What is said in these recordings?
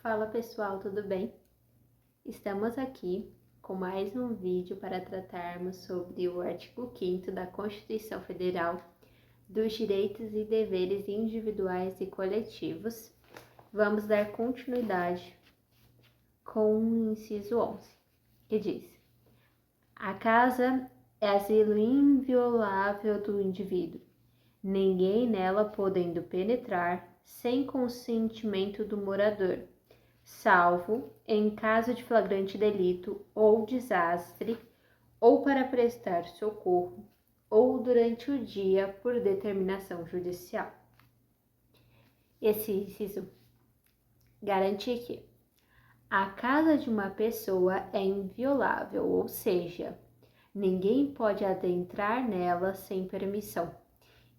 Fala pessoal, tudo bem? Estamos aqui com mais um vídeo para tratarmos sobre o artigo 5º da Constituição Federal dos direitos e deveres individuais e coletivos. Vamos dar continuidade com o inciso 11, que diz: a casa é asilo inviolável do indivíduo, ninguém nela podendo penetrar sem consentimento do morador, salvo em caso de flagrante delito ou desastre, ou para prestar socorro, ou durante o dia por determinação judicial. Esse inciso garante que a casa de uma pessoa é inviolável, ou seja, ninguém pode adentrar nela sem permissão.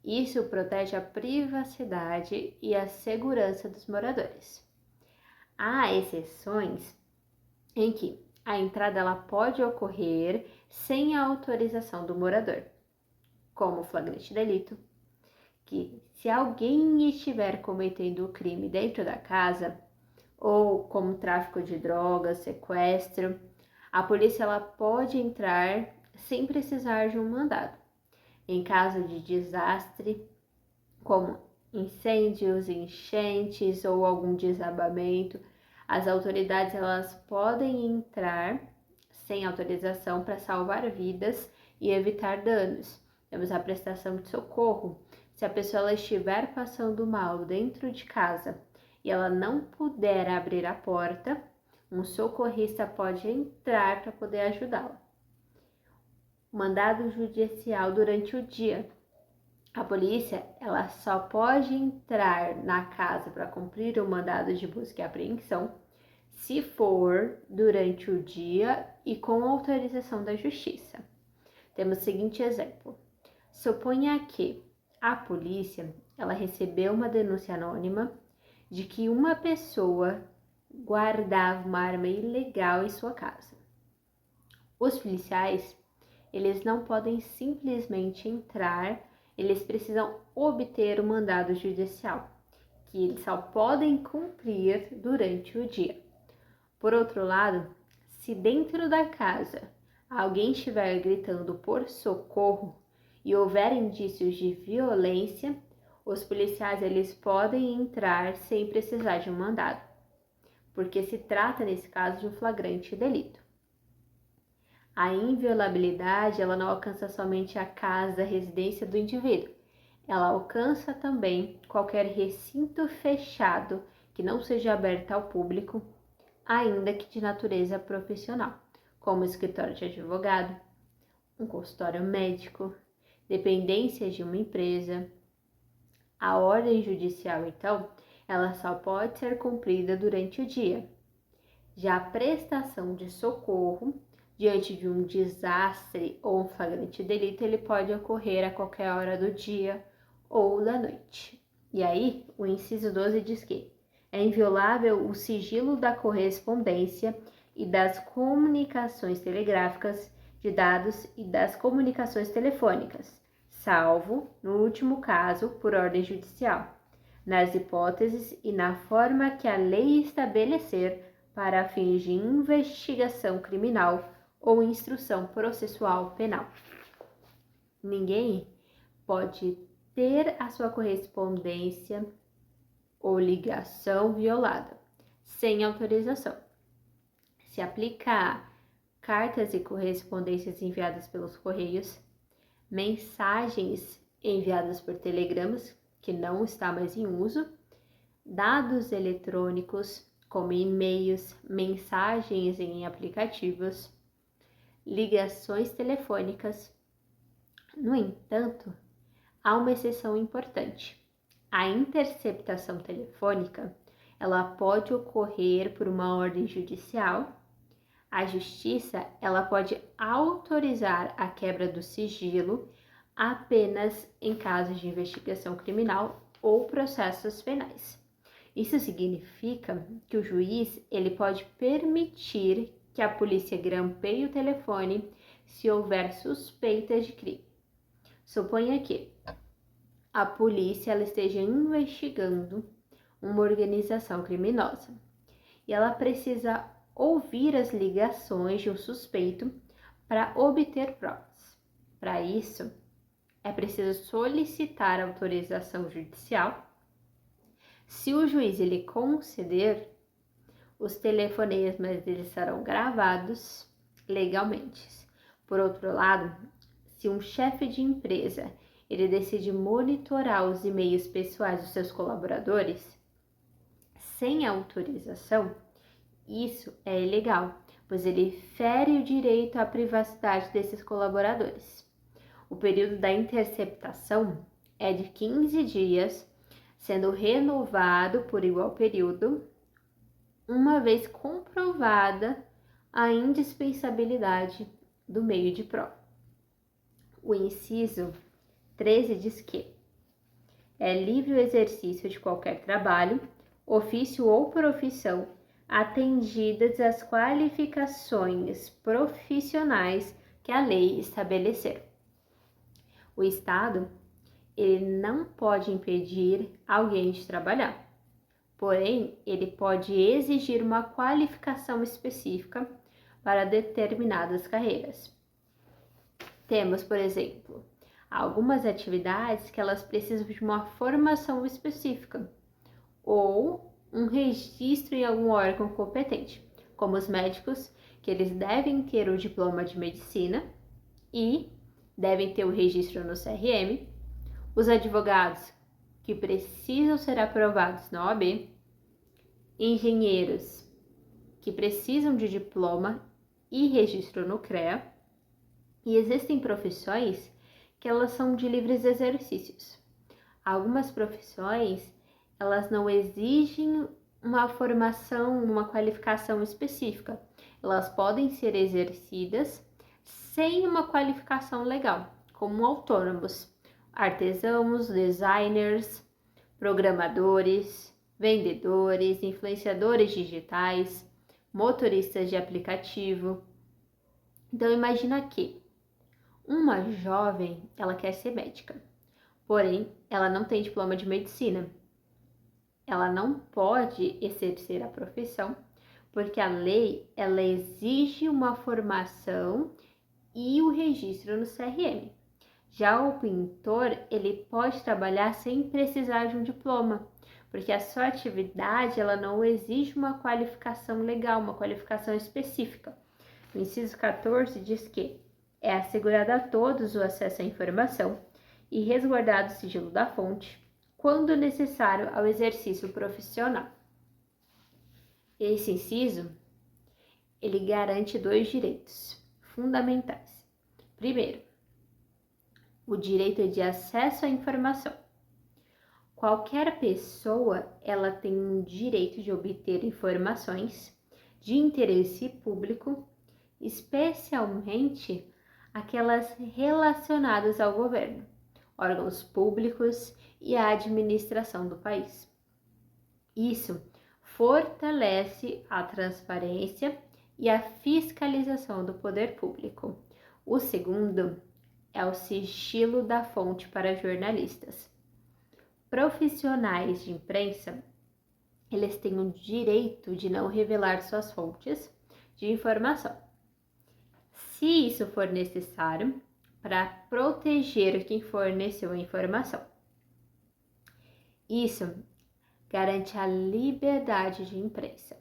Isso protege a privacidade e a segurança dos moradores. Há exceções em que a entrada ela pode ocorrer sem a autorização do morador, como flagrante delito, que se alguém estiver cometendo o crime dentro da casa, ou como tráfico de drogas, sequestro, a polícia ela pode entrar sem precisar de um mandado. Em caso de desastre, como incêndios, enchentes ou algum desabamento, as autoridades elas podem entrar sem autorização para salvar vidas e evitar danos. Temos a prestação de socorro. Se a pessoa ela estiver passando mal dentro de casa e ela não puder abrir a porta, um socorrista pode entrar para poder ajudá-la. Mandado judicial durante o dia. A polícia ela só pode entrar na casa para cumprir o mandado de busca e apreensão se for durante o dia e com autorização da justiça. Temos o seguinte exemplo: suponha que a polícia ela recebeu uma denúncia anônima de que uma pessoa guardava uma arma ilegal em sua casa. Os policiais eles não podem simplesmente entrar, eles precisam obter o mandado judicial, que eles só podem cumprir durante o dia. Por outro lado, se dentro da casa alguém estiver gritando por socorro e houver indícios de violência, os policiais eles podem entrar sem precisar de um mandado, porque se trata nesse caso de um flagrante delito. A inviolabilidade ela não alcança somente a casa, a residência do indivíduo. Ela alcança também qualquer recinto fechado que não seja aberto ao público, ainda que de natureza profissional, como escritório de advogado, um consultório médico, dependências de uma empresa. A ordem judicial, então, ela só pode ser cumprida durante o dia. Já a prestação de socorro diante de um desastre ou um flagrante delito, ele pode ocorrer a qualquer hora do dia ou da noite. E aí, o inciso 12 diz que é inviolável o sigilo da correspondência e das comunicações telegráficas, de dados e das comunicações telefônicas, salvo, no último caso, por ordem judicial, nas hipóteses e na forma que a lei estabelecer para fins de investigação criminal ou instrução processual penal. Ninguém pode ter a sua correspondência ou ligação violada sem autorização. Se aplica a cartas e correspondências enviadas pelos correios, mensagens enviadas por telegramas, que não está mais em uso, dados eletrônicos, como e-mails, mensagens em aplicativos, ligações telefônicas. No entanto, há uma exceção importante. A interceptação telefônica, ela pode ocorrer por uma ordem judicial. A justiça, ela pode autorizar a quebra do sigilo apenas em casos de investigação criminal ou processos penais. Isso significa que o juiz, ele pode permitir que a polícia grampeie o telefone se houver suspeitas de crime. Suponha que a polícia ela esteja investigando uma organização criminosa e ela precisa ouvir as ligações de um suspeito para obter provas. Para isso, é preciso solicitar autorização judicial. Se o juiz ele conceder, os telefonemas eles serão gravados legalmente. Por outro lado, se um chefe de empresa ele decide monitorar os e-mails pessoais dos seus colaboradores sem autorização, isso é ilegal, pois ele fere o direito à privacidade desses colaboradores. O período da interceptação é de 15 dias, sendo renovado por igual período, uma vez comprovada a indispensabilidade do meio de prova. O inciso 13 diz que é livre o exercício de qualquer trabalho, ofício ou profissão, atendidas as qualificações profissionais que a lei estabelecer. O Estado, ele não pode impedir alguém de trabalhar, porém, ele pode exigir uma qualificação específica para determinadas carreiras. Temos, por exemplo, algumas atividades que elas precisam de uma formação específica ou um registro em algum órgão competente, como os médicos, que eles devem ter o diploma de medicina e devem ter o registro no CRM, os advogados, que precisam ser aprovados na OAB, engenheiros, que precisam de diploma e registro no CREA, e existem profissões que elas são de livres exercícios. Algumas profissões, elas não exigem uma formação, uma qualificação específica. Elas podem ser exercidas sem uma qualificação legal, como autônomos, artesãos, designers, programadores, vendedores, influenciadores digitais, motoristas de aplicativo. Então imagina que uma jovem, ela quer ser médica, porém ela não tem diploma de medicina. Ela não pode exercer a profissão porque a lei ela exige uma formação e o registro no CRM. Já o pintor, ele pode trabalhar sem precisar de um diploma, porque a sua atividade ela não exige uma qualificação legal, uma qualificação específica. O inciso 14 diz que é assegurado a todos o acesso à informação e resguardado o sigilo da fonte, quando necessário ao exercício profissional. Esse inciso, ele garante 2 direitos fundamentais. Primeiro, o direito de acesso à informação. Qualquer pessoa, ela tem um direito de obter informações de interesse público, especialmente aquelas relacionadas ao governo, órgãos públicos e à administração do país. Isso fortalece a transparência e a fiscalização do poder público. O segundo é o sigilo da fonte para jornalistas. Profissionais de imprensa, eles têm o direito de não revelar suas fontes de informação, se isso for necessário, para proteger quem forneceu a informação. Isso garante a liberdade de imprensa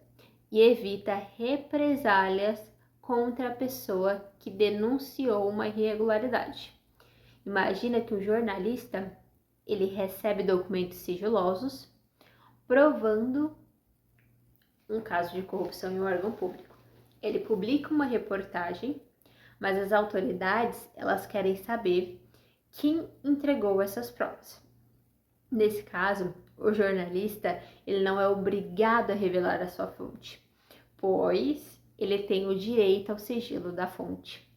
e evita represálias contra a pessoa que denunciou uma irregularidade. Imagina que um jornalista ele recebe documentos sigilosos provando um caso de corrupção em um órgão público. Ele publica uma reportagem, mas as autoridades elas querem saber quem entregou essas provas. Nesse caso, o jornalista ele não é obrigado a revelar a sua fonte, pois ele tem o direito ao sigilo da fonte.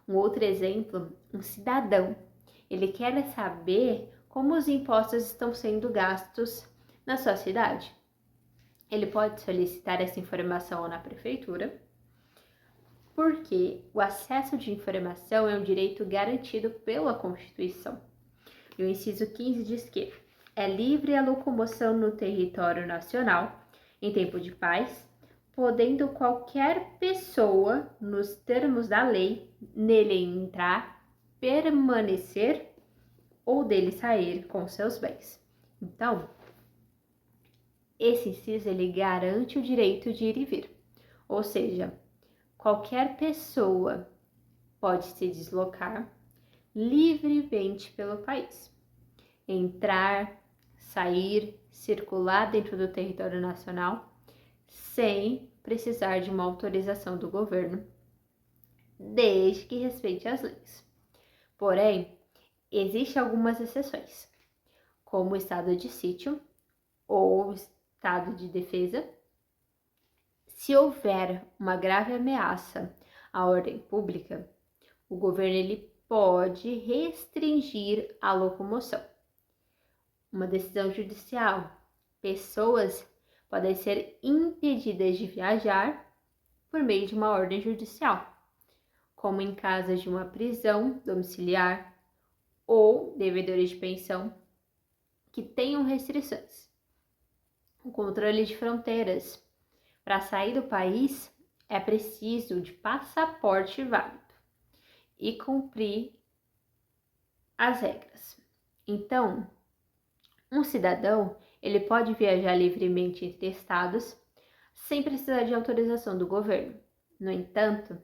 Um outro exemplo, um cidadão, ele quer saber como os impostos estão sendo gastos na sua cidade. Ele pode solicitar essa informação na prefeitura, porque o acesso de informação é um direito garantido pela Constituição. E o inciso 15 diz que é livre a locomoção no território nacional, em tempo de paz, podendo qualquer pessoa, nos termos da lei, nele entrar, permanecer ou dele sair com seus bens. Então, esse inciso ele garante o direito de ir e vir, ou seja, qualquer pessoa pode se deslocar livremente pelo país, entrar, sair, circular dentro do território nacional, sem precisar de uma autorização do governo, desde que respeite as leis. Porém, existem algumas exceções, como o estado de sítio ou estado de defesa. Se houver uma grave ameaça à ordem pública, o governo ele pode restringir a locomoção. Uma decisão judicial. Pessoas podem ser impedidas de viajar por meio de uma ordem judicial, como em casos de uma prisão domiciliar ou devedores de pensão que tenham restrições. O controle de fronteiras. Para sair do país é preciso de passaporte válido e cumprir as regras. Então, um cidadão ele pode viajar livremente entre estados sem precisar de autorização do governo. No entanto,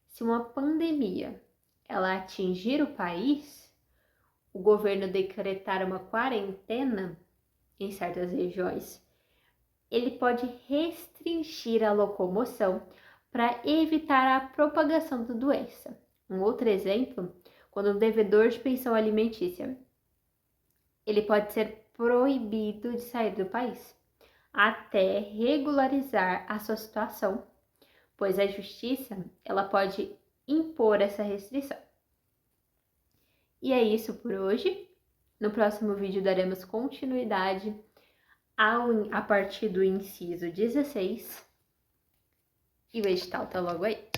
se uma pandemia ela atingir o país, o governo decretar uma quarentena em certas regiões, ele pode restringir a locomoção para evitar a propagação da doença. Um outro exemplo, quando um devedor de pensão alimentícia, ele pode ser proibido de sair do país até regularizar a sua situação, pois a justiça ela pode impor essa restrição. E é isso por hoje. No próximo vídeo daremos continuidade a partir do inciso 16 e o edital tá logo aí.